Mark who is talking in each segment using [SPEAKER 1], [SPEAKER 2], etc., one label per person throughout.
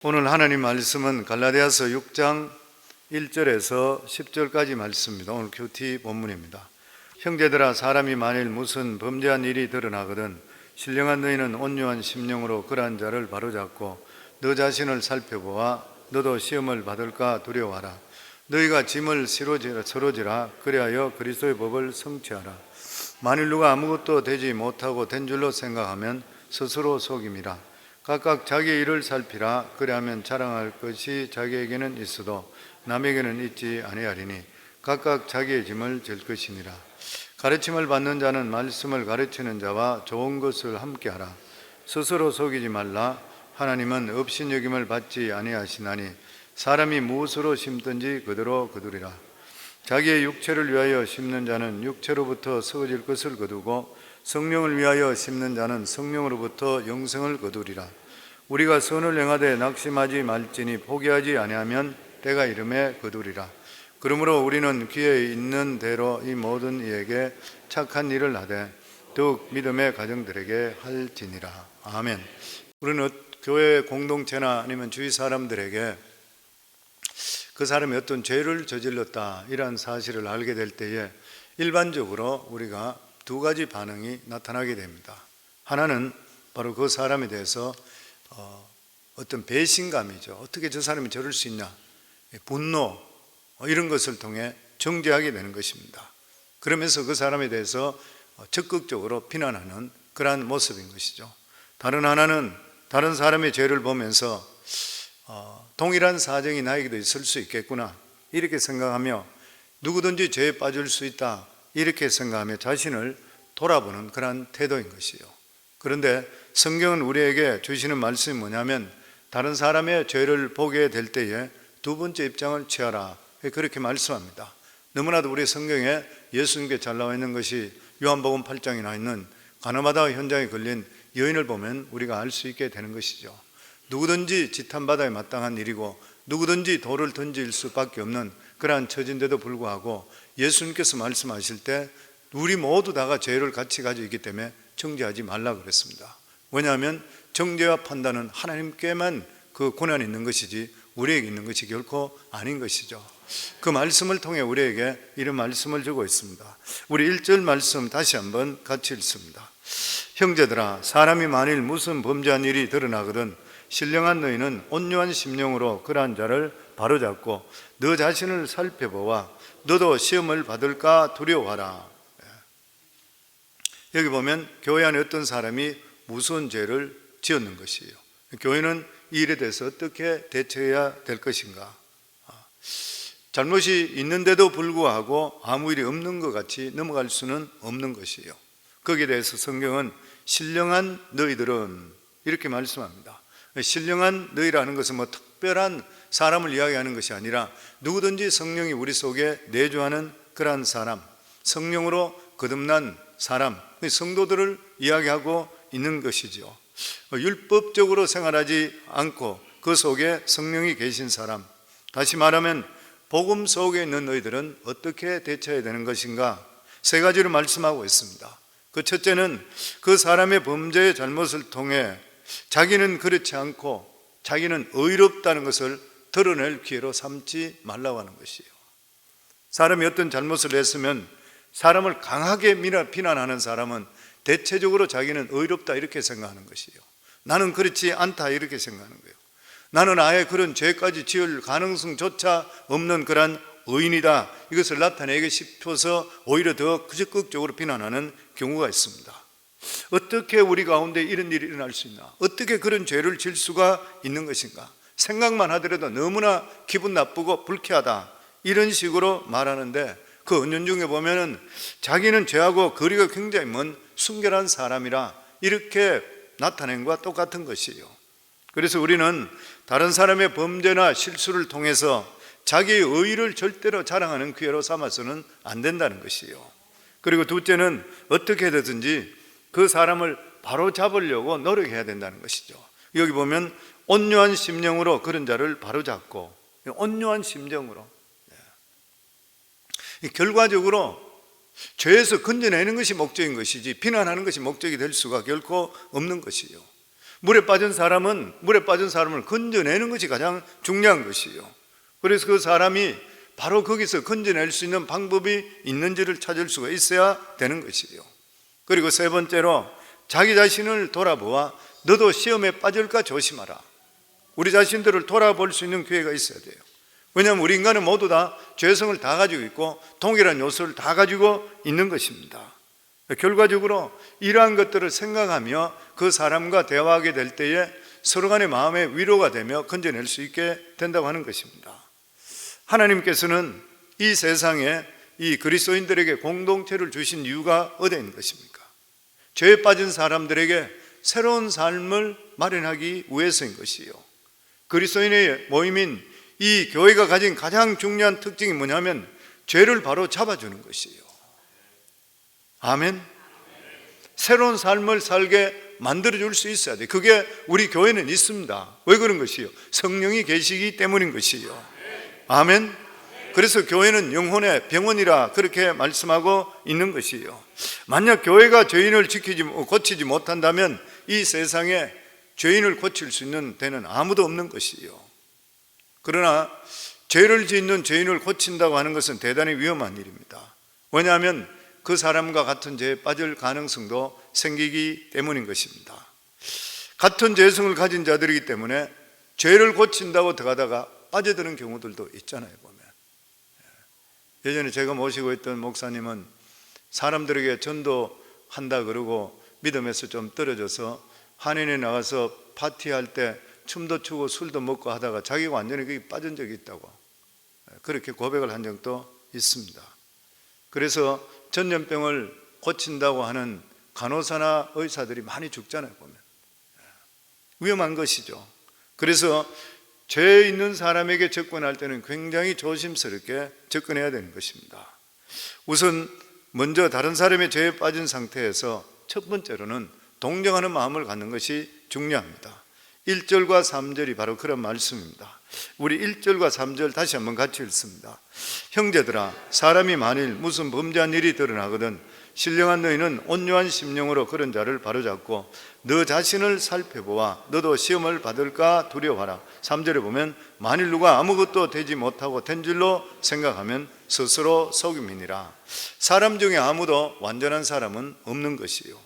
[SPEAKER 1] 오늘 하나님 말씀은 갈라디아서 6장 1절에서 10절까지 말씀입니다. 오늘 큐티 본문입니다. 형제들아, 사람이 만일 무슨 범죄한 일이 드러나거든 신령한 너희는 온유한 심령으로 그러한 자를 바로잡고 너 자신을 살펴보아 너도 시험을 받을까 두려워하라. 너희가 짐을 서로 지라. 그리하여 그리스도의 법을 성취하라. 만일 누가 아무것도 되지 못하고 된 줄로 생각하면 스스로 속임이라. 각각 자기의 일을 살피라. 그리하면 자랑할 것이 자기에게는 있어도 남에게는 있지 아니하리니 각각 자기의 짐을 질 것이니라. 가르침을 받는 자는 말씀을 가르치는 자와 좋은 것을 함께하라. 스스로 속이지 말라. 하나님은 업신여김을 받지 아니하시나니 사람이 무엇으로 심든지 그대로 거두리라. 자기의 육체를 위하여 심는 자는 육체로부터 썩어질 것을 거두고 성령을 위하여 심는 자는 성령으로부터 영생을 거두리라. 우리가 선을 행하되 낙심하지 말지니 포기하지 아니하면 때가 이름에 거두리라. 그러므로 우리는 귀에 있는 대로 이 모든 이에게 착한 일을 하되 더욱 믿음의 가정들에게 할지니라. 아멘. 우리는 교회 공동체나 아니면 주위 사람들에게 그 사람이 어떤 죄를 저질렀다 이런 사실을 알게 될 때에 일반적으로 우리가 두 가지 반응이 나타나게 됩니다. 하나는 바로 그 사람에 대해서 어떤 배신감이죠. 어떻게 저 사람이 저럴 수 있냐, 분노 이런 것을 통해 정죄하게 되는 것입니다. 그러면서 그 사람에 대해서 적극적으로 비난하는 그러한 모습인 것이죠. 다른 하나는 다른 사람의 죄를 보면서 동일한 사정이 나에게도 있을 수 있겠구나 이렇게 생각하며 누구든지 죄에 빠질 수 있다 이렇게 생각하며 자신을 돌아보는 그런 태도인 것이요. 그런데 성경은 우리에게 주시는 말씀이 뭐냐면 다른 사람의 죄를 보게 될 때에 두 번째 입장을 취하라 그렇게 말씀합니다. 너무나도 우리 성경에 예수님께 잘 나와 있는 것이 요한복음 8장에 나와 있는 가늠하다 현장에 걸린 여인을 보면 우리가 알 수 있게 되는 것이죠. 누구든지 지탄받아야 마땅한 일이고 누구든지 돌을 던질 수밖에 없는 그러한 처지인데도 불구하고 예수님께서 말씀하실 때 우리 모두 다가 죄를 같이 가지고 있기 때문에 정죄하지 말라 그랬습니다. 왜냐하면 정죄와 판단은 하나님께만 그 권한이 있는 것이지 우리에게 있는 것이 결코 아닌 것이죠. 그 말씀을 통해 우리에게 이런 말씀을 주고 있습니다. 우리 1절 말씀 다시 한번 같이 읽습니다. 형제들아, 사람이 만일 무슨 범죄한 일이 드러나거든 신령한 너희는 온유한 심령으로 그러한 자를 바로잡고 너 자신을 살펴보아 너도 시험을 받을까 두려워하라. 여기 보면 교회 안에 어떤 사람이 무슨 죄를 지었는 것이에요. 교회는 이 일에 대해서 어떻게 대처해야 될 것인가. 잘못이 있는데도 불구하고 아무 일이 없는 것 같이 넘어갈 수는 없는 것이에요. 거기에 대해서 성경은 신령한 너희들은 이렇게 말씀합니다. 신령한 너희라는 것은 뭐 특별한 사람을 이야기하는 것이 아니라 누구든지 성령이 우리 속에 내주하는 그러한 사람, 성령으로 거듭난 사람, 성도들을 이야기하고 있는 것이죠. 율법적으로 생활하지 않고 그 속에 성령이 계신 사람, 다시 말하면 복음 속에 있는 너희들은 어떻게 대처해야 되는 것인가 세 가지로 말씀하고 있습니다. 그 첫째는 그 사람의 범죄의 잘못을 통해 자기는 그렇지 않고 자기는 의롭다는 것을 드러낼 기회로 삼지 말라고 하는 것이에요. 사람이 어떤 잘못을 했으면 사람을 강하게 비난하는 사람은 대체적으로 자기는 의롭다 이렇게 생각하는 것이에요. 나는 그렇지 않다 이렇게 생각하는 거예요. 나는 아예 그런 죄까지 지을 가능성조차 없는 그런 의인이다 이것을 나타내고 싶어서 오히려 더 적극적으로 비난하는 경우가 있습니다. 어떻게 우리 가운데 이런 일이 일어날 수 있나? 어떻게 그런 죄를 질 수가 있는 것인가? 생각만 하더라도 너무나 기분 나쁘고 불쾌하다 이런 식으로 말하는데 그 은연중에 보면은 자기는 죄하고 거리가 굉장히 먼 순결한 사람이라 이렇게 나타낸 것과 똑같은 것이에요. 그래서 우리는 다른 사람의 범죄나 실수를 통해서 자기의 의의를 절대로 자랑하는 기회로 삼아서는 안 된다는 것이에요. 그리고 둘째는 어떻게 해서든지 그 사람을 바로 잡으려고 노력해야 된다는 것이죠. 여기 보면 온유한 심령으로 그런 자를 바로 잡고 온유한 심정으로 결과적으로 죄에서 건져내는 것이 목적인 것이지 비난하는 것이 목적이 될 수가 결코 없는 것이에요. 물에 빠진 사람을 건져내는 것이 가장 중요한 것이요. 그래서 그 사람이 바로 거기서 건져낼 수 있는 방법이 있는지를 찾을 수가 있어야 되는 것이요. 그리고 세 번째로 자기 자신을 돌아보아 너도 시험에 빠질까 조심하라. 우리 자신들을 돌아볼 수 있는 기회가 있어야 돼요. 왜냐하면 우리 인간은 모두 다 죄성을 다 가지고 있고 동일한 요소를 다 가지고 있는 것입니다. 결과적으로 이러한 것들을 생각하며 그 사람과 대화하게 될 때에 서로 간의 마음의 위로가 되며 건져낼 수 있게 된다고 하는 것입니다. 하나님께서는 이 세상에 이 그리스도인들에게 공동체를 주신 이유가 어디에 있는 것입니까? 죄에 빠진 사람들에게 새로운 삶을 마련하기 위해서인 것이요. 그리스도인의 모임인 이 교회가 가진 가장 중요한 특징이 뭐냐면 죄를 바로 잡아주는 것이요. 아멘. 새로운 삶을 살게 만들어줄 수 있어야 돼. 그게 우리 교회는 있습니다. 왜 그런 것이요? 성령이 계시기 때문인 것이요. 아멘. 그래서 교회는 영혼의 병원이라 그렇게 말씀하고 있는 것이요. 만약 교회가 죄인을 고치지 못한다면 이 세상에 죄인을 고칠 수 있는 데는 아무도 없는 것이요. 그러나 죄를 짓는 죄인을 고친다고 하는 것은 대단히 위험한 일입니다. 왜냐하면 그 사람과 같은 죄에 빠질 가능성도 생기기 때문인 것입니다. 같은 죄성을 가진 자들이기 때문에 죄를 고친다고 들어가다가 빠져드는 경우들도 있잖아요. 보면 예전에 제가 모시고 있던 목사님은 사람들에게 전도한다 그러고 믿음에서 좀 떨어져서 한인에 나가서 파티할 때 춤도 추고 술도 먹고 하다가 자기가 완전히 거기 빠진 적이 있다고 그렇게 고백을 한 적도 있습니다. 그래서 전염병을 고친다고 하는 간호사나 의사들이 많이 죽잖아요. 보면 위험한 것이죠. 그래서 죄 있는 사람에게 접근할 때는 굉장히 조심스럽게 접근해야 되는 것입니다. 우선 먼저 다른 사람의 죄에 빠진 상태에서 첫 번째로는 동정하는 마음을 갖는 것이 중요합니다. 1절과 3절이 바로 그런 말씀입니다. 우리 1절과 3절 다시 한번 같이 읽습니다. 형제들아, 사람이 만일 무슨 범죄한 일이 드러나거든 신령한 너희는 온유한 심령으로 그런 자를 바로잡고 너 자신을 살펴보아 너도 시험을 받을까 두려워하라. 3절에 보면 만일 누가 아무것도 되지 못하고 된 줄로 생각하면 스스로 속임이니라. 사람 중에 아무도 완전한 사람은 없는 것이요.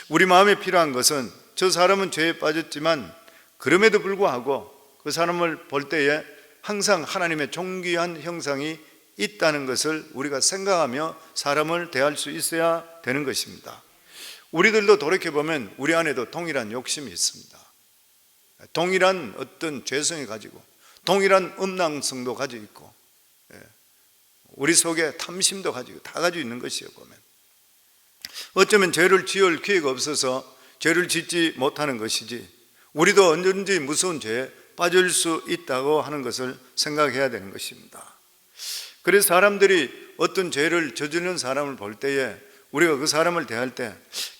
[SPEAKER 1] 우리 마음에 필요한 것은 저 사람은 죄에 빠졌지만 그럼에도 불구하고 그 사람을 볼 때에 항상 하나님의 존귀한 형상이 있다는 것을 우리가 생각하며 사람을 대할 수 있어야 되는 것입니다. 우리들도 돌이켜보면 우리 안에도 동일한 욕심이 있습니다. 동일한 어떤 죄성이 가지고 동일한 음란성도 가지고 있고 우리 속에 탐심도 가지고 다 가지고 있는 것이에요. 보면 어쩌면 죄를 지을 기회가 없어서 죄를 짓지 못하는 것이지 우리도 언제든지 무서운 죄에 빠질 수 있다고 하는 것을 생각해야 되는 것입니다. 그래서 사람들이 어떤 죄를 저지르는 사람을 볼 때에 우리가 그 사람을 대할 때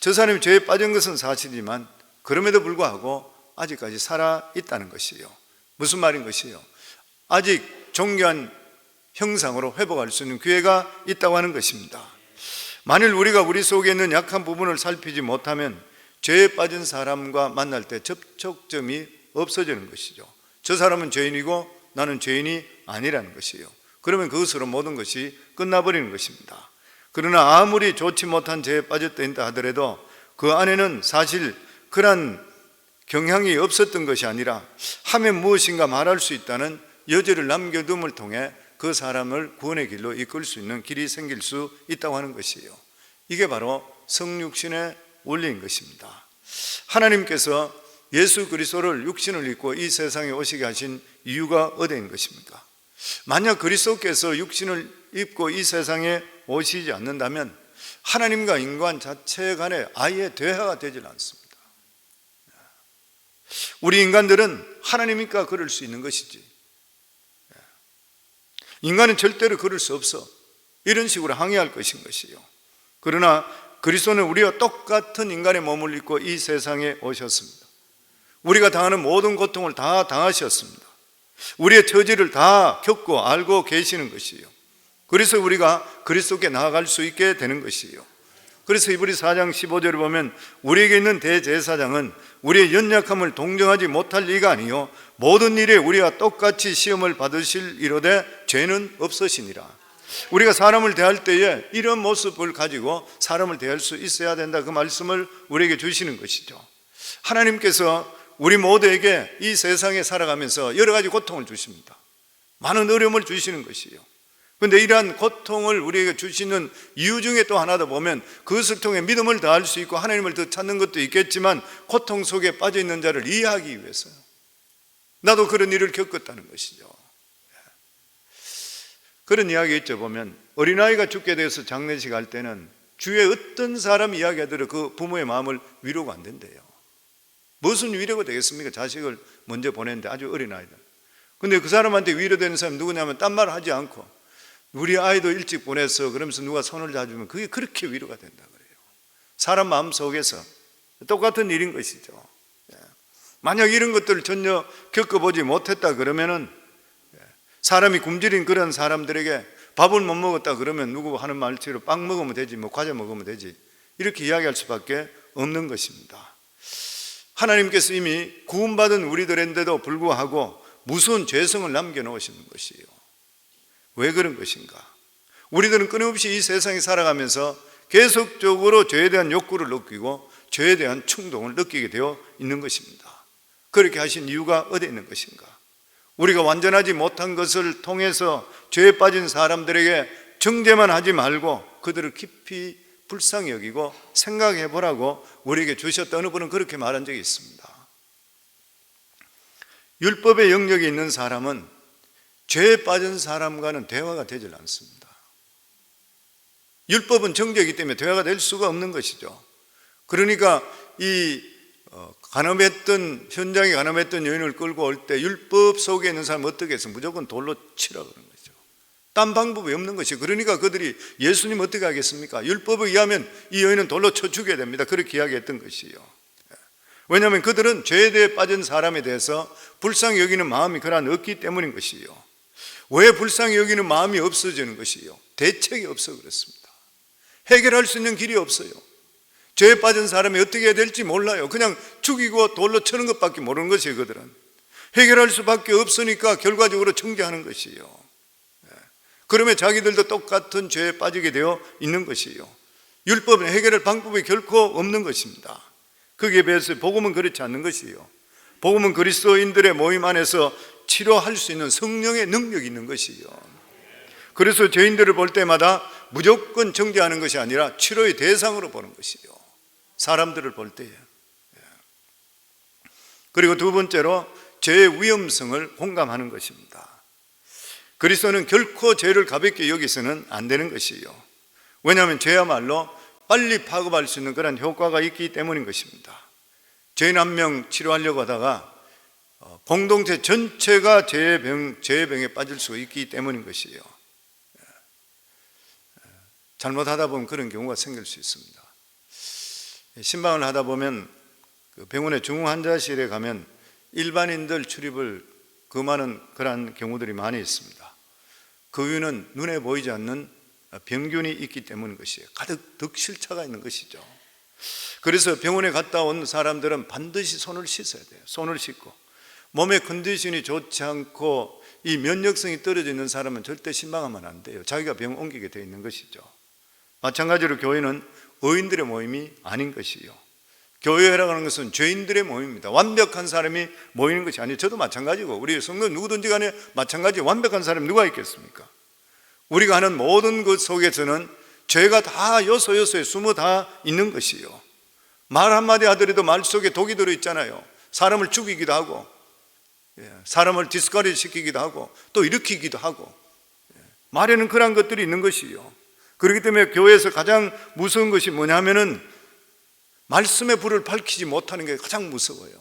[SPEAKER 1] 저 사람이 죄에 빠진 것은 사실이지만 그럼에도 불구하고 아직까지 살아 있다는 것이에요. 무슨 말인 것이에요? 아직 존귀한 형상으로 회복할 수 있는 기회가 있다고 하는 것입니다. 만일 우리가 우리 속에 있는 약한 부분을 살피지 못하면 죄에 빠진 사람과 만날 때 접촉점이 없어지는 것이죠. 저 사람은 죄인이고 나는 죄인이 아니라는 것이에요. 그러면 그것으로 모든 것이 끝나버리는 것입니다. 그러나 아무리 좋지 못한 죄에 빠졌다 하더라도 그 안에는 사실 그런 경향이 없었던 것이 아니라 하면 무엇인가 말할 수 있다는 여지를 남겨둠을 통해 그 사람을 구원의 길로 이끌 수 있는 길이 생길 수 있다고 하는 것이에요. 이게 바로 성육신의 원리인 것입니다. 하나님께서 예수 그리스도를 육신을 입고 이 세상에 오시게 하신 이유가 어디에 있는 것입니까? 만약 그리스도께서 육신을 입고 이 세상에 오시지 않는다면 하나님과 인간 자체 간에 아예 대화가 되질 않습니다. 우리 인간들은 하나님이니까 그럴 수 있는 것이지 인간은 절대로 그럴 수 없어. 이런 식으로 항의할 것인 것이요. 그러나 그리스도는 우리와 똑같은 인간의 몸을 입고 이 세상에 오셨습니다. 우리가 당하는 모든 고통을 다 당하셨습니다. 우리의 처지를 다 겪고 알고 계시는 것이요. 그래서 우리가 그리스도께 나아갈 수 있게 되는 것이요. 그래서 히브리 4장 15절을 보면 우리에게 있는 대제사장은 우리의 연약함을 동정하지 못할 리가 아니요 모든 일에 우리와 똑같이 시험을 받으실 이로되 죄는 없으시니라. 우리가 사람을 대할 때에 이런 모습을 가지고 사람을 대할 수 있어야 된다, 그 말씀을 우리에게 주시는 것이죠. 하나님께서 우리 모두에게 이 세상에 살아가면서 여러 가지 고통을 주십니다. 많은 어려움을 주시는 것이요. 그런데 이러한 고통을 우리에게 주시는 이유 중에 또 하나 더 보면 그것을 통해 믿음을 더할 수 있고 하나님을 더 찾는 것도 있겠지만 고통 속에 빠져 있는 자를 이해하기 위해서요. 나도 그런 일을 겪었다는 것이죠. 그런 이야기 있죠. 보면 어린아이가 죽게 되어서 장례식 할 때는 주위에 어떤 사람 이야기하더라도 그 부모의 마음을 위로가 안 된대요. 무슨 위로가 되겠습니까? 자식을 먼저 보냈는데 아주 어린아이들. 근데 그 사람한테 위로되는 사람이 누구냐면 딴 말 하지 않고 우리 아이도 일찍 보냈어 그러면서 누가 손을 잡으면 그게 그렇게 위로가 된다 그래요. 사람 마음 속에서 똑같은 일인 것이죠. 만약 이런 것들을 전혀 겪어보지 못했다 그러면은 사람이 굶주린 그런 사람들에게 밥을 못 먹었다 그러면 누구 하는 말처럼 빵 먹으면 되지, 뭐 과자 먹으면 되지, 이렇게 이야기할 수밖에 없는 것입니다. 하나님께서 이미 구원받은 우리들인데도 불구하고 무서운 죄성을 남겨놓으시는 것이에요. 왜 그런 것인가? 우리들은 끊임없이 이 세상에 살아가면서 계속적으로 죄에 대한 욕구를 느끼고 죄에 대한 충동을 느끼게 되어 있는 것입니다. 그렇게 하신 이유가 어디에 있는 것인가? 우리가 완전하지 못한 것을 통해서 죄에 빠진 사람들에게 정죄만 하지 말고 그들을 깊이 불쌍히 여기고 생각해 보라고 우리에게 주셨다. 어느 분은 그렇게 말한 적이 있습니다. 율법의 영역에 있는 사람은 죄에 빠진 사람과는 대화가 되질 않습니다. 율법은 정죄이기 때문에 대화가 될 수가 없는 것이죠. 그러니까 이 현장에 가늠했던 여인을 끌고 올 때 율법 속에 있는 사람은 어떻게 해서 무조건 돌로 치라 그런 거죠. 딴 방법이 없는 것이죠. 그러니까 그들이 예수님 어떻게 하겠습니까? 율법에 의하면 이 여인은 돌로 쳐 죽여야 됩니다. 그렇게 이야기했던 것이요. 왜냐하면 그들은 죄에 대해 빠진 사람에 대해서 불쌍히 여기는 마음이 그러한 없기 때문인 것이요. 왜 불쌍히 여기는 마음이 없어지는 것이요? 대책이 없어 그렇습니다. 해결할 수 있는 길이 없어요. 죄에 빠진 사람이 어떻게 해야 될지 몰라요. 그냥 죽이고 돌로 쳐는 것밖에 모르는 것이에요. 그들은 해결할 수밖에 없으니까 결과적으로 정죄하는 것이요. 그러면 자기들도 똑같은 죄에 빠지게 되어 있는 것이요. 율법은 해결할 방법이 결코 없는 것입니다. 거기에 비해서 복음은 그렇지 않는 것이요. 복음은 그리스도인들의 모임 안에서 치료할 수 있는 성령의 능력이 있는 것이요. 그래서 죄인들을 볼 때마다 무조건 정죄하는 것이 아니라 치료의 대상으로 보는 것이요. 사람들을 볼 때에. 그리고 두 번째로 죄의 위험성을 공감하는 것입니다. 그리스도는 결코 죄를 가볍게 여기서는 안 되는 것이요. 왜냐하면 죄야말로 빨리 파급할 수 있는 그런 효과가 있기 때문인 것입니다. 죄인 한 명 치료하려고 하다가 공동체 전체가 죄의 병에 빠질 수 있기 때문인 것이요. 잘못하다 보면 그런 경우가 생길 수 있습니다. 신방을 하다 보면 병원의 중환자실에 가면 일반인들 출입을 금하는 그런 경우들이 많이 있습니다. 그 이유는 눈에 보이지 않는 병균이 있기 때문인 것이에요. 가득 득실차가 있는 것이죠. 그래서 병원에 갔다 온 사람들은 반드시 손을 씻어야 돼요. 손을 씻고 몸의 컨디션이 좋지 않고 이 면역성이 떨어져 있는 사람은 절대 신방하면 안 돼요. 자기가 병 옮기게 되어 있는 것이죠. 마찬가지로 교회는 의인들의 모임이 아닌 것이요. 교회라고 하는 것은 죄인들의 모임입니다. 완벽한 사람이 모이는 것이 아니에요. 저도 마찬가지고 우리 성도 누구든지 간에 마찬가지. 완벽한 사람이 누가 있겠습니까? 우리가 하는 모든 것 속에서는 죄가 다 요소요소에 숨어 다 있는 것이요. 말 한마디 하더라도 말 속에 독이 들어있잖아요. 사람을 죽이기도 하고 사람을 디스커리지 시키기도 하고 또 일으키기도 하고 말에는 그런 것들이 있는 것이요. 그렇기 때문에 교회에서 가장 무서운 것이 뭐냐면은 말씀의 불을 밝히지 못하는 게 가장 무서워요.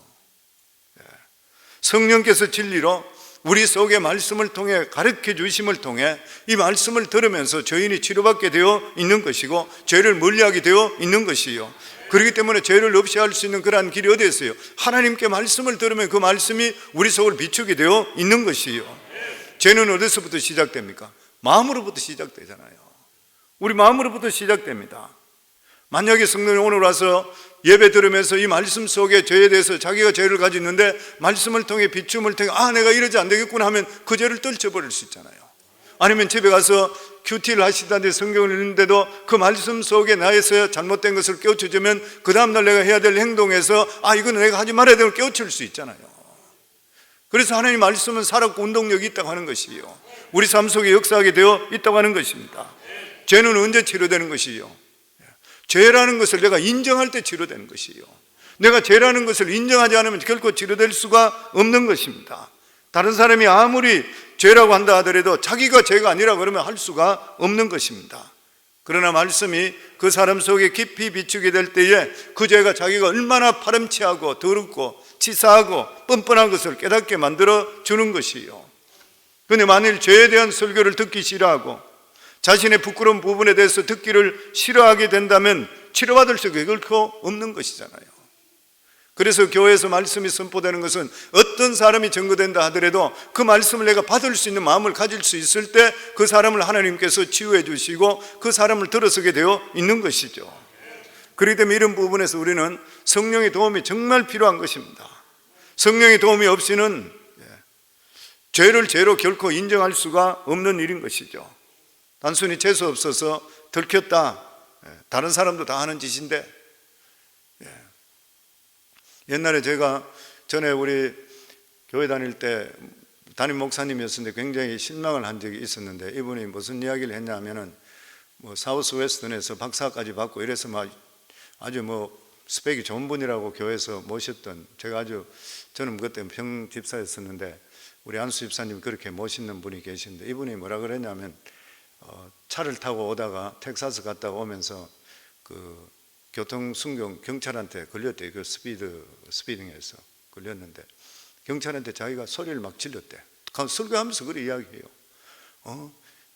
[SPEAKER 1] 성령께서 진리로 우리 속에 말씀을 통해 가르쳐 주심을 통해 이 말씀을 들으면서 죄인이 치료받게 되어 있는 것이고 죄를 멀리하게 되어 있는 것이요. 그렇기 때문에 죄를 없이 할 수 있는 그러한 길이 어디에 있어요? 하나님께 말씀을 들으면 그 말씀이 우리 속을 비추게 되어 있는 것이요. 죄는 어디서부터 시작됩니까? 마음으로부터 시작되잖아요. 우리 마음으로부터 시작됩니다. 만약에 성도님 오늘 와서 예배 들으면서 이 말씀 속에 죄에 대해서 자기가 죄를 가지고 있는데 말씀을 통해 비춤을 통해 내가 이러지 안 되겠구나 하면 그 죄를 떨쳐버릴 수 있잖아요. 아니면 집에 가서 큐티를 하시다는데 성경을 읽는데도 그 말씀 속에 나에서 잘못된 것을 깨우쳐주면 그 다음날 내가 해야 될 행동에서 이거는 내가 하지 말아야 되는 걸 깨우칠 수 있잖아요. 그래서 하나님 말씀은 살았고 운동력이 있다고 하는 것이요, 우리 삶 속에 역사하게 되어 있다고 하는 것입니다. 죄는 언제 치료되는 것이요? 죄라는 것을 내가 인정할 때 치료되는 것이요, 내가 죄라는 것을 인정하지 않으면 결코 치료될 수가 없는 것입니다. 다른 사람이 아무리 죄라고 한다 하더라도 자기가 죄가 아니라 그러면 할 수가 없는 것입니다. 그러나 말씀이 그 사람 속에 깊이 비추게 될 때에 그 죄가 자기가 얼마나 파렴치하고 더럽고 치사하고 뻔뻔한 것을 깨닫게 만들어 주는 것이요. 그런데 만일 죄에 대한 설교를 듣기 싫어하고 자신의 부끄러운 부분에 대해서 듣기를 싫어하게 된다면 치료받을 수가 결코 없는 것이잖아요. 그래서 교회에서 말씀이 선포되는 것은 어떤 사람이 증거된다 하더라도 그 말씀을 내가 받을 수 있는 마음을 가질 수 있을 때 그 사람을 하나님께서 치유해 주시고 그 사람을 들어서게 되어 있는 것이죠. 그렇기 때문에 이런 부분에서 우리는 성령의 도움이 정말 필요한 것입니다. 성령의 도움이 없이는 죄를 죄로 결코 인정할 수가 없는 일인 것이죠. 단순히 재수 없어서 들켰다, 다른 사람도 다 하는 짓인데, 옛날에 제가 전에 우리 교회 다닐 때 담임 목사님이었는데 굉장히 실망을 한 적이 있었는데, 이분이 무슨 이야기를 했냐면은 사우스 웨스턴에서 박사까지 받고 이래서 아주 스펙이 좋은 분이라고 교회에서 모셨던, 저는 그때 평 집사였었는데 우리 안수 집사님 그렇게 멋있는 분이 계신데, 이분이 뭐라 그랬냐면 차를 타고 오다가 텍사스 갔다가 오면서 그 교통순경 경찰한테 걸렸대. 그 스피딩에서 걸렸는데 경찰한테 자기가 소리를 막 질렀대. 설교하면서 그래 이야기해요.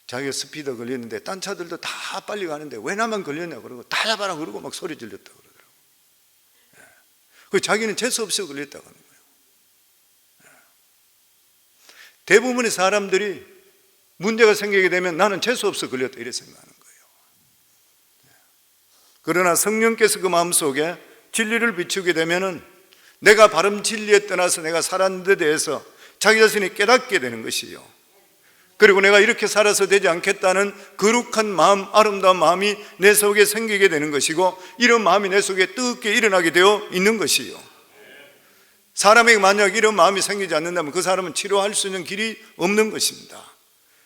[SPEAKER 1] 자기가 스피드 걸렸는데 딴 차들도 다 빨리 가는데 왜 나만 걸렸냐 그러고 다 잡아라 그러고 막 소리 질렀다 그러더라고. 그 자기는 재수 없이 걸렸다고 하는 거예요. 대부분의 사람들이 문제가 생기게 되면 나는 재수 없어 걸렸다 이렇게 생각하는 거예요. 그러나 성령께서 그 마음속에 진리를 비추게 되면은 내가 바른 진리에 떠나서 내가 살았는 데 대해서 자기 자신이 깨닫게 되는 것이요, 그리고 내가 이렇게 살아서 되지 않겠다는 거룩한 마음, 아름다운 마음이 내 속에 생기게 되는 것이고, 이런 마음이 내 속에 뜨겁게 일어나게 되어 있는 것이요. 사람에게 만약 이런 마음이 생기지 않는다면 그 사람은 치료할 수 있는 길이 없는 것입니다.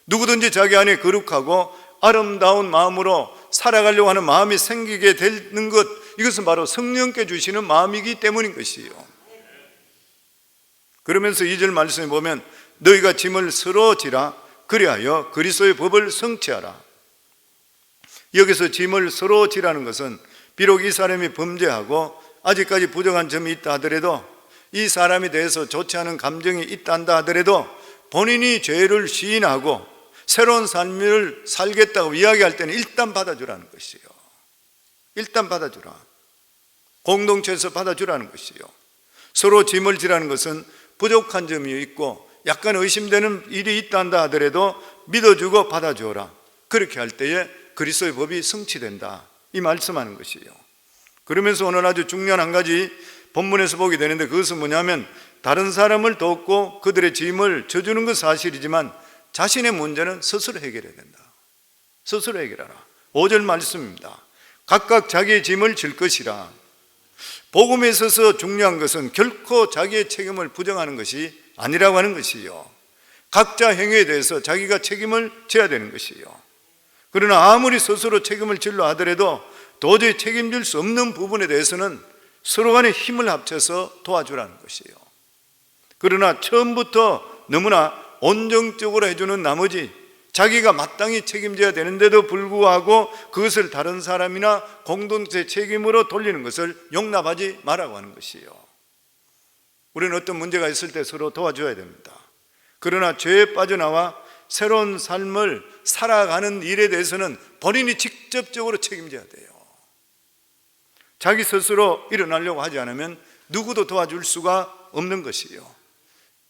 [SPEAKER 1] 누구든지 자기 안에 거룩하고 아름다운 마음으로 살아가려고 하는 마음이 생기게 되는 것, 이것은 바로 성령께 주시는 마음이기 때문인 것이요. 그러면서 2절 말씀에 보면 너희가 짐을 서로 지라 그리하여 그리스도의 법을 성취하라. 여기서 짐을 서로 지라는 것은 비록 이 사람이 범죄하고 아직까지 부정한 점이 있다 하더라도, 이 사람에 대해서 좋지 않은 감정이 있다 한다 하더라도 본인이 죄를 시인하고 새로운 삶을 살겠다고 이야기할 때는 일단 받아주라는 것이요. 일단 받아주라. 공동체에서 받아주라는 것이요. 서로 짐을 지라는 것은 부족한 점이 있고 약간 의심되는 일이 있다 한다 하더라도 믿어주고 받아주어라. 그렇게 할 때에 그리스도의 법이 성취된다, 이 말씀하는 것이요. 그러면서 오늘 아주 중요한 한 가지 본문에서 보게 되는데, 그것은 뭐냐면 다른 사람을 돕고 그들의 짐을 져주는 건 사실이지만 자신의 문제는 스스로 해결해야 된다. 스스로 해결하라. 5절 말씀입니다. 각각 자기의 짐을 질 것이라. 복음에 있어서 중요한 것은 결코 자기의 책임을 부정하는 것이 아니라고 하는 것이요, 각자 행위에 대해서 자기가 책임을 져야 되는 것이요. 그러나 아무리 스스로 책임을 질러 하더라도 도저히 책임질 수 없는 부분에 대해서는 서로 간에 힘을 합쳐서 도와주라는 것이요. 그러나 처음부터 너무나 온정적으로 해주는 나머지 자기가 마땅히 책임져야 되는데도 불구하고 그것을 다른 사람이나 공동체 책임으로 돌리는 것을 용납하지 말라고 하는 것이요. 우리는 어떤 문제가 있을 때 서로 도와줘야 됩니다. 그러나 죄에 빠져나와 새로운 삶을 살아가는 일에 대해서는 본인이 직접적으로 책임져야 돼요. 자기 스스로 일어나려고 하지 않으면 누구도 도와줄 수가 없는 것이요.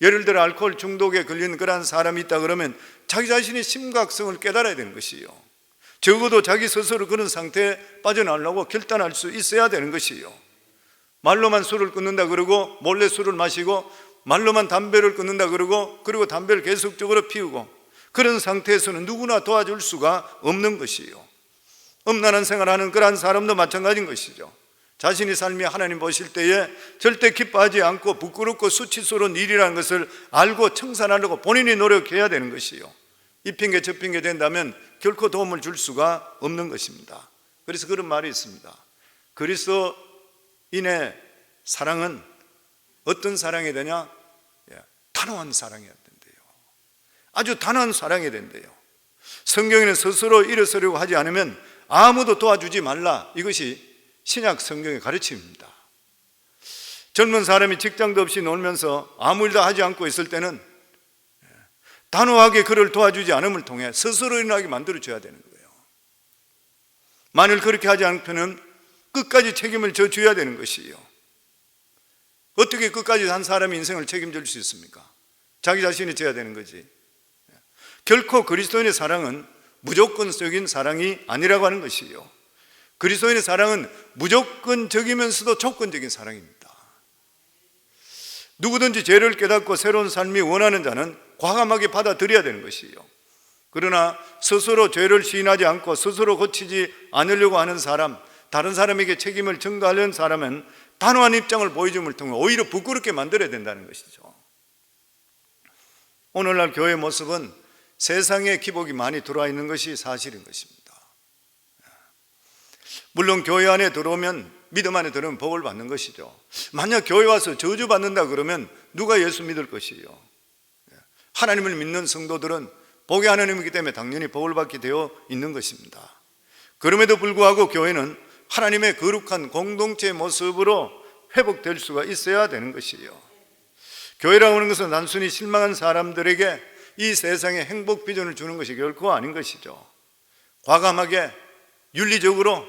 [SPEAKER 1] 예를 들어 알코올 중독에 걸린 그러한 사람이 있다 그러면 자기 자신의 심각성을 깨달아야 되는 것이요. 적어도 자기 스스로 그런 상태에 빠져나오려고 결단할 수 있어야 되는 것이요. 말로만 술을 끊는다 그러고 몰래 술을 마시고 말로만 담배를 끊는다 그리고 담배를 계속적으로 피우고 그런 상태에서는 누구나 도와줄 수가 없는 것이요. 음란한 생활하는 그러한 사람도 마찬가지인 것이죠. 자신의 삶이 하나님 보실 때에 절대 기뻐하지 않고 부끄럽고 수치스러운 일이라는 것을 알고 청산하려고 본인이 노력해야 되는 것이요. 이 핑계 저 핑계 된다면 결코 도움을 줄 수가 없는 것입니다. 그래서 그런 말이 있습니다. 그리스도인의 사랑은 어떤 사랑이 되냐? 단호한 사랑이 된대요. 아주 단호한 사랑이 된대요. 성경에는 스스로 일어서려고 하지 않으면 아무도 도와주지 말라. 이것이 신약 성경의 가르침입니다. 젊은 사람이 직장도 없이 놀면서 아무 일도 하지 않고 있을 때는 단호하게 그를 도와주지 않음을 통해 스스로 일어나게 만들어줘야 되는 거예요. 만일 그렇게 하지 않고는 끝까지 책임을 져줘야 되는 것이에요. 어떻게 끝까지 한 사람의 인생을 책임질 수 있습니까? 자기 자신이 져야 되는 거지. 결코 그리스도인의 사랑은 무조건적인 사랑이 아니라고 하는 것이에요. 그리스도인의 사랑은 무조건적이면서도 조건적인 사랑입니다. 누구든지 죄를 깨닫고 새로운 삶이 원하는 자는 과감하게 받아들여야 되는 것이에요. 그러나 스스로 죄를 시인하지 않고 스스로 고치지 않으려고 하는 사람, 다른 사람에게 책임을 전가하려는 사람은 단호한 입장을 보여줌을 통해 오히려 부끄럽게 만들어야 된다는 것이죠. 오늘날 교회의 모습은 세상에 기복이 많이 들어와 있는 것이 사실인 것입니다. 물론 교회 안에 들어오면, 믿음 안에 들어오면 복을 받는 것이죠. 만약 교회 와서 저주받는다 그러면 누가 예수 믿을 것이에요? 하나님을 믿는 성도들은 복의 하나님이기 때문에 당연히 복을 받게 되어 있는 것입니다. 그럼에도 불구하고 교회는 하나님의 거룩한 공동체의 모습으로 회복될 수가 있어야 되는 것이에요. 교회라고 하는 것은 단순히 실망한 사람들에게 이 세상의 행복 비전을 주는 것이 결코 아닌 것이죠. 과감하게 윤리적으로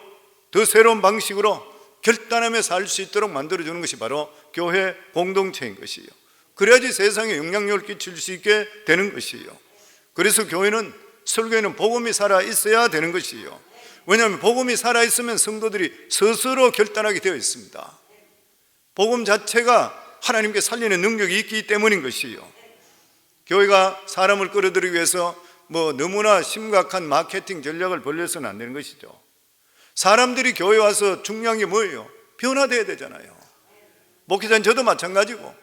[SPEAKER 1] 더 새로운 방식으로 결단하며 살 수 있도록 만들어주는 것이 바로 교회 공동체인 것이에요. 그래야지 세상에 영향력을 끼칠 수 있게 되는 것이에요. 그래서 교회는, 설교에는 복음이 살아 있어야 되는 것이에요. 왜냐하면 복음이 살아 있으면 성도들이 스스로 결단하게 되어 있습니다. 복음 자체가 하나님께 살리는 능력이 있기 때문인 것이에요. 교회가 사람을 끌어들이기 위해서 너무나 심각한 마케팅 전략을 벌려서는 안 되는 것이죠. 사람들이 교회 와서 중요한 게 뭐예요? 변화되어야 되잖아요. 목회자는 저도 마찬가지고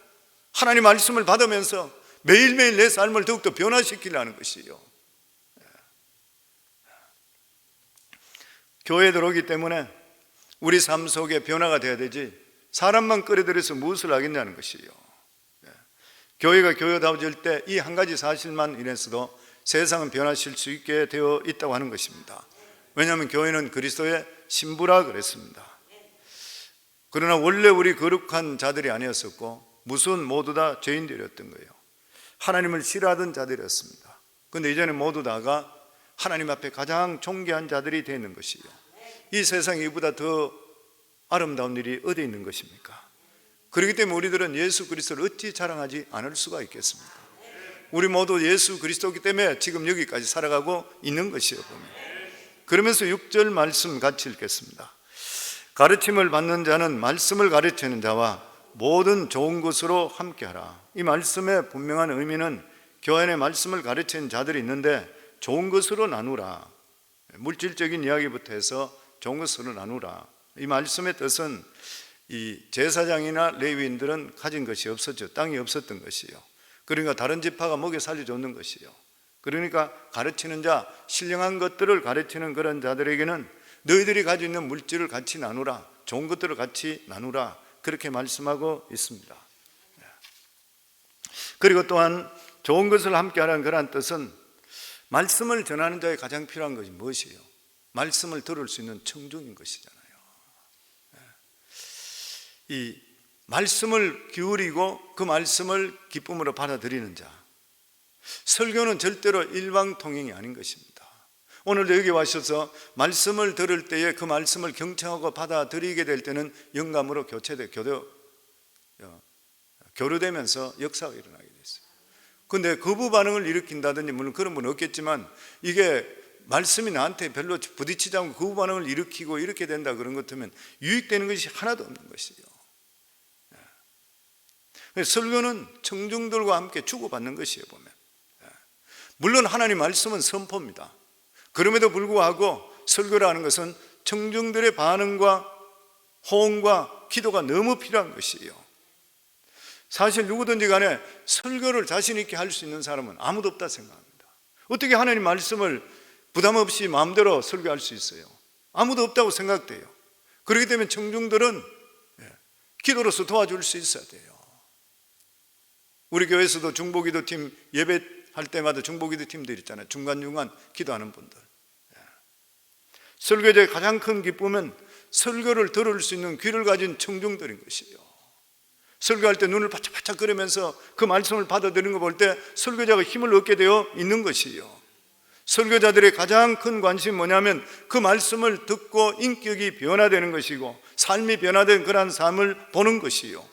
[SPEAKER 1] 하나님 말씀을 받으면서 매일매일 내 삶을 더욱더 변화시키려는 것이에요. 교회에 들어오기 때문에 우리 삶 속에 변화가 되어야 되지 사람만 끌어들여서 무엇을 하겠냐는 것이에요. 교회가 교회다워질 때 이 한 가지 사실만 인해서도 세상은 변화실 수 있게 되어 있다고 하는 것입니다. 왜냐하면 교회는 그리스도의 신부라 그랬습니다. 그러나 원래 우리 거룩한 자들이 아니었었고 무슨 모두 다 죄인들이었던 거예요. 하나님을 싫어하던 자들이었습니다. 그런데 이제는 모두 다가 하나님 앞에 가장 존귀한 자들이 되어 있는 것이에요. 이 세상에 이보다 더 아름다운 일이 어디 있는 것입니까? 그렇기 때문에 우리들은 예수 그리스도를 어찌 자랑하지 않을 수가 있겠습니까? 우리 모두 예수 그리스도이기 때문에 지금 여기까지 살아가고 있는 것이에요. 보면. 그러면서 6절 말씀 같이 읽겠습니다. 가르침을 받는 자는 말씀을 가르치는 자와 모든 좋은 것으로 함께하라. 이 말씀의 분명한 의미는 교회 안에 말씀을 가르치는 자들이 있는데 좋은 것으로 나누라. 물질적인 이야기부터 해서 좋은 것으로 나누라. 이 말씀의 뜻은 이 제사장이나 레위인들은 가진 것이 없었죠. 땅이 없었던 것이에요. 그러니까 다른 지파가 먹여 살려줬는 것이에요. 그러니까 가르치는 자, 신령한 것들을 가르치는 그런 자들에게는 너희들이 가지고 있는 물질을 같이 나누라, 좋은 것들을 같이 나누라, 그렇게 말씀하고 있습니다. 그리고 또한 좋은 것을 함께하라는 그러한 뜻은 말씀을 전하는 자에 가장 필요한 것이 무엇이에요? 말씀을 들을 수 있는 청중인 것이잖아요. 이 말씀을 기울이고 그 말씀을 기쁨으로 받아들이는 자. 설교는 절대로 일방통행이 아닌 것입니다. 오늘도 여기 와셔서 말씀을 들을 때에 그 말씀을 경청하고 받아들이게 될 때는 영감으로 교류되면서 역사가 일어나게 됐어요. 그런데 거부 반응을 일으킨다든지 물론 그런 분은 없겠지만 이게 말씀이 나한테 별로 부딪히지 않고 그 반응을 일으키고 이렇게 된다 그런 것 같으면 유익되는 것이 하나도 없는 것이요. 설교는 청중들과 함께 주고받는 것이에요. 보면 물론 하나님 말씀은 선포입니다. 그럼에도 불구하고 설교라는 것은 청중들의 반응과 호응과 기도가 너무 필요한 것이에요. 사실 누구든지 간에 설교를 자신 있게 할 수 있는 사람은 아무도 없다 생각합니다. 어떻게 하나님 말씀을 부담 없이 마음대로 설교할 수 있어요? 아무도 없다고 생각돼요. 그렇기 때문에 청중들은 기도로서 도와줄 수 있어야 돼요. 우리 교회에서도 중보기도팀 예배할 때마다 중보기도팀들 있잖아요. 중간중간 기도하는 분들. 설교자의 가장 큰 기쁨은 설교를 들을 수 있는 귀를 가진 청중들인 것이에요. 설교할 때 눈을 바짝바짝 끓이면서 그 말씀을 받아들이는 거 볼 때 설교자가 힘을 얻게 되어 있는 것이에요. 설교자들의 가장 큰 관심이 뭐냐면 그 말씀을 듣고 인격이 변화되는 것이고 삶이 변화된 그러한 삶을 보는 것이에요.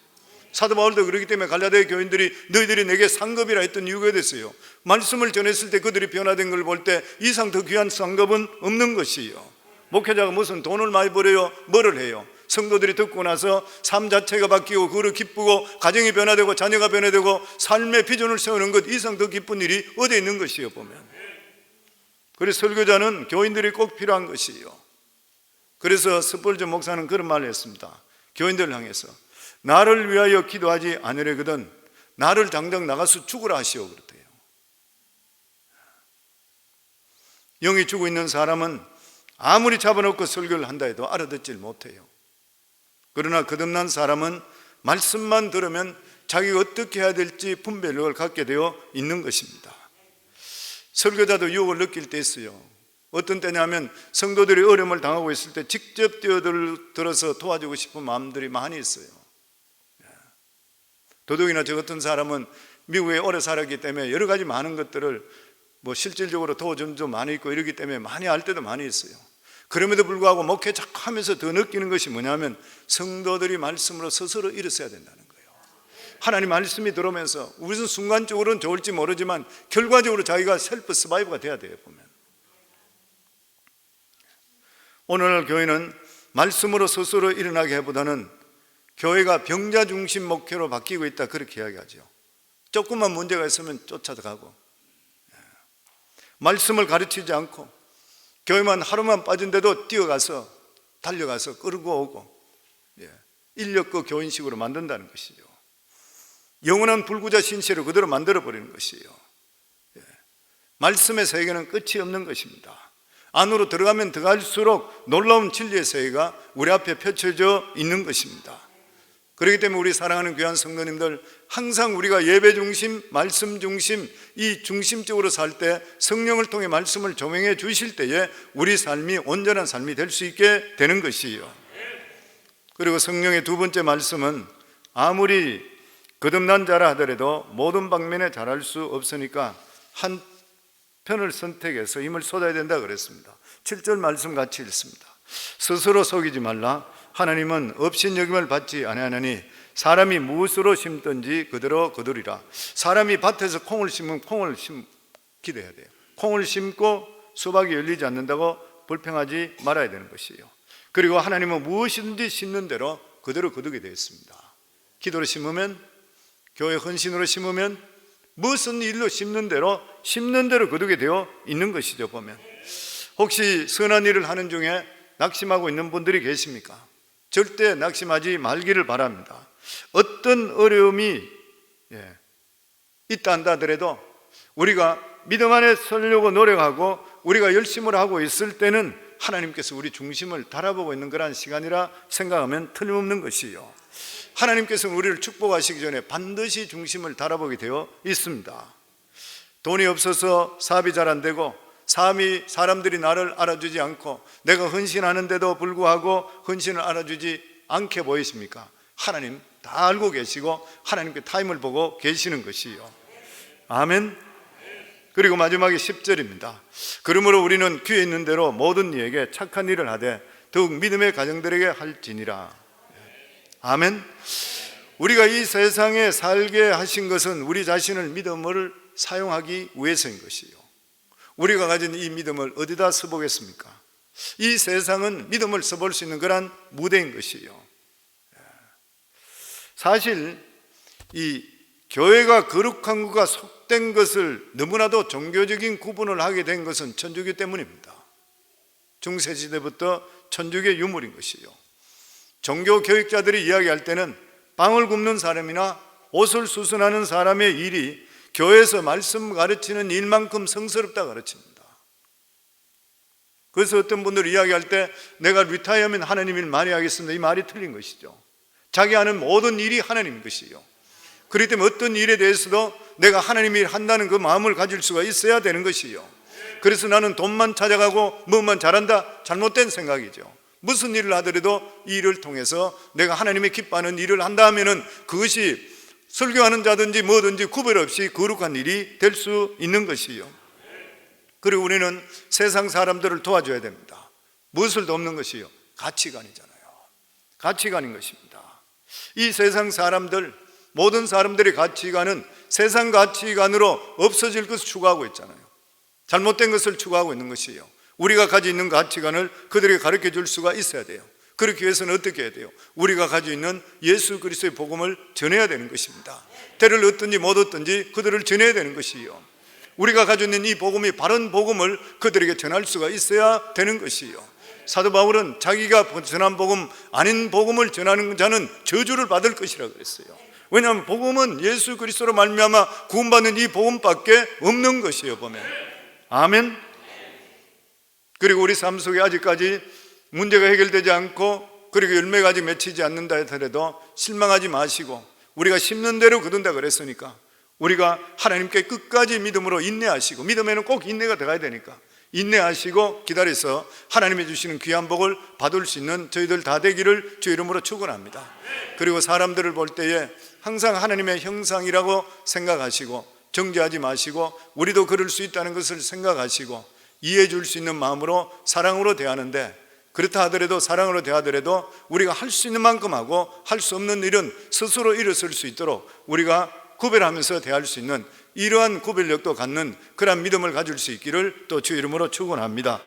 [SPEAKER 1] 사도 바울도 그렇기 때문에 갈라디아 교인들이 너희들이 내게 상급이라 했던 이유가 됐어요. 말씀을 전했을 때 그들이 변화된 걸 볼 때 이상 더 귀한 상급은 없는 것이에요. 목회자가 무슨 돈을 많이 벌어요? 뭐를 해요? 성도들이 듣고 나서 삶 자체가 바뀌고 그를 기쁘고 가정이 변화되고 자녀가 변화되고 삶의 비전을 세우는 것 이상 더 기쁜 일이 어디에 있는 것이에요. 보면 그래서 설교자는 교인들이 꼭 필요한 것이에요. 그래서 스펄전 목사는 그런 말을 했습니다. 교인들을 향해서 나를 위하여 기도하지 않으려거든 나를 당장 나가서 죽으라 하시오 그렇대요. 영이 죽어 있는 사람은 아무리 잡아놓고 설교를 한다 해도 알아듣질 못해요. 그러나 거듭난 사람은 말씀만 들으면 자기가 어떻게 해야 될지 분별력을 갖게 되어 있는 것입니다. 설교자도 유혹을 느낄 때 있어요. 어떤 때냐면 성도들이 어려움을 당하고 있을 때 직접 뛰어들어서 도와주고 싶은 마음들이 많이 있어요. 더더욱이나 저 같은 사람은 미국에 오래 살았기 때문에 여러 가지 많은 것들을 실질적으로 도와준 좀 많이 있고 이러기 때문에 많이 알 때도 많이 있어요. 그럼에도 불구하고 목회 자꾸 하면서 더 느끼는 것이 뭐냐면 성도들이 말씀으로 스스로 일어서야 된다는 거예요. 하나님 말씀이 들어오면서 우리는 순간적으로는 좋을지 모르지만 결과적으로 자기가 셀프 서바이브가 돼야 돼요. 보면 오늘날 교회는 말씀으로 스스로 일어나게 하기보다는 교회가 병자 중심 목회로 바뀌고 있다 그렇게 이야기하죠. 조금만 문제가 있으면 쫓아가고 말씀을 가르치지 않고 교회만 하루만 빠진데도 뛰어가서 달려가서 끌고 오고 인력거 교인식으로 만든다는 것이죠. 영원한 불구자 신세로 그대로 만들어버리는 것이에요. 말씀의 세계는 끝이 없는 것입니다. 안으로 들어가면 들어갈수록 놀라운 진리의 세계가 우리 앞에 펼쳐져 있는 것입니다. 그렇기 때문에 우리 사랑하는 귀한 성도님들 항상 우리가 예배 중심, 말씀 중심 이 중심적으로 살 때 성령을 통해 말씀을 조명해 주실 때에 우리 삶이 온전한 삶이 될 수 있게 되는 것이에요. 그리고 성령의 두 번째 말씀은 아무리 거듭난 자라 하더라도 모든 방면에 잘할 수 없으니까 한 편을 선택해서 힘을 쏟아야 된다 그랬습니다. 7절 말씀 같이 읽습니다. 스스로 속이지 말라. 하나님은 업신여김을 받지 아니하나니 사람이 무엇으로 심든지 그대로 거두리라. 사람이 밭에서 콩을 심으면 콩을 기대해야 돼요. 콩을 심고 수박이 열리지 않는다고 불평하지 말아야 되는 것이에요. 그리고 하나님은 무엇이든지 심는 대로 그대로 거두게 되어 있습니다. 기도로 심으면, 교회 헌신으로 심으면, 무슨 일로 심는 대로 거두게 되어 있는 것이죠. 보면 혹시 선한 일을 하는 중에 낙심하고 있는 분들이 계십니까? 절대 낙심하지 말기를 바랍니다. 어떤 어려움이 있다 한다 하더라도 우리가 믿음 안에 서려고 노력하고 우리가 열심을 하고 있을 때는 하나님께서 우리 중심을 달아보고 있는 그런 시간이라 생각하면 틀림없는 것이에요. 하나님께서는 우리를 축복하시기 전에 반드시 중심을 달아보게 되어 있습니다. 돈이 없어서 사업이 잘 안 되고 사람들이 나를 알아주지 않고 내가 헌신하는데도 불구하고 헌신을 알아주지 않게 보이십니까? 하나님 다 알고 계시고 하나님께 타임을 보고 계시는 것이요. 아멘. 그리고 마지막에 10절입니다. 그러므로 우리는 귀에 있는 대로 모든 이에게 착한 일을 하되 더욱 믿음의 가정들에게 할지니라. 아멘. 우리가 이 세상에 살게 하신 것은 우리 자신을 믿음을 사용하기 위해서인 것이요. 우리가 가진 이 믿음을 어디다 써보겠습니까? 이 세상은 믿음을 써볼 수 있는 그런 무대인 것이요. 사실 이 교회가 거룩한 것과 속된 것을 너무나도 종교적인 구분을 하게 된 것은 천주교 때문입니다. 중세시대부터 천주교 유물인 것이요. 종교 교육자들이 이야기할 때는 빵을 굽는 사람이나 옷을 수선하는 사람의 일이 교회에서 말씀 가르치는 일만큼 성스럽다 가르칩니다. 그래서 어떤 분들이 이야기할 때 내가 리타이어면 하나님 일 많이 하겠습니다, 이 말이 틀린 것이죠. 자기 하는 모든 일이 하나님인 것이요. 그렇기 때문에 어떤 일에 대해서도 내가 하나님 일 한다는 그 마음을 가질 수가 있어야 되는 것이요. 그래서 나는 돈만 찾아가고 뭐만 잘한다, 잘못된 생각이죠. 무슨 일을 하더라도 이 일을 통해서 내가 하나님의 기뻐하는 일을 한다 하면은 그것이 설교하는 자든지 뭐든지 구별 없이 거룩한 일이 될 수 있는 것이요. 그리고 우리는 세상 사람들을 도와줘야 됩니다. 무엇을 돕는 것이요? 가치관이잖아요. 가치관인 것입니다. 이 세상 사람들, 모든 사람들의 가치관은 세상 가치관으로 없어질 것을 추구하고 있잖아요. 잘못된 것을 추구하고 있는 것이요. 우리가 가지고 있는 가치관을 그들에게 가르쳐 줄 수가 있어야 돼요. 그렇기 위해서는 어떻게 해야 돼요? 우리가 가지고 있는 예수 그리스도의 복음을 전해야 되는 것입니다. 때를 얻든지 못 얻든지 그들을 전해야 되는 것이요. 우리가 가지고 있는 이 복음이 바른 복음을 그들에게 전할 수가 있어야 되는 것이요. 사도 바울은 자기가 전한 복음 아닌 복음을 전하는 자는 저주를 받을 것이라고 그랬어요. 왜냐하면 복음은 예수 그리스도로 말미암아 구원받는 이 복음밖에 없는 것이에요. 보면 아멘. 그리고 우리 삶 속에 아직까지 문제가 해결되지 않고 그리고 열매가 아직 맺히지 않는다 하더라도 실망하지 마시고 우리가 심는 대로 거둔다 그랬으니까 우리가 하나님께 끝까지 믿음으로 인내하시고, 믿음에는 꼭 인내가 들어가야 되니까 인내하시고 기다려서 하나님이 주시는 귀한 복을 받을 수 있는 저희들 다 되기를 주 이름으로 축원합니다. 그리고 사람들을 볼 때에 항상 하나님의 형상이라고 생각하시고 정죄하지 마시고 우리도 그럴 수 있다는 것을 생각하시고 이해해 줄 수 있는 마음으로 사랑으로 대하는데, 그렇다 하더라도 사랑으로 대하더라도 우리가 할 수 있는 만큼 하고 할 수 없는 일은 스스로 일어설 수 있도록 우리가 구별하면서 대할 수 있는 이러한 구별력도 갖는 그런 믿음을 가질 수 있기를 또 주 이름으로 축원합니다.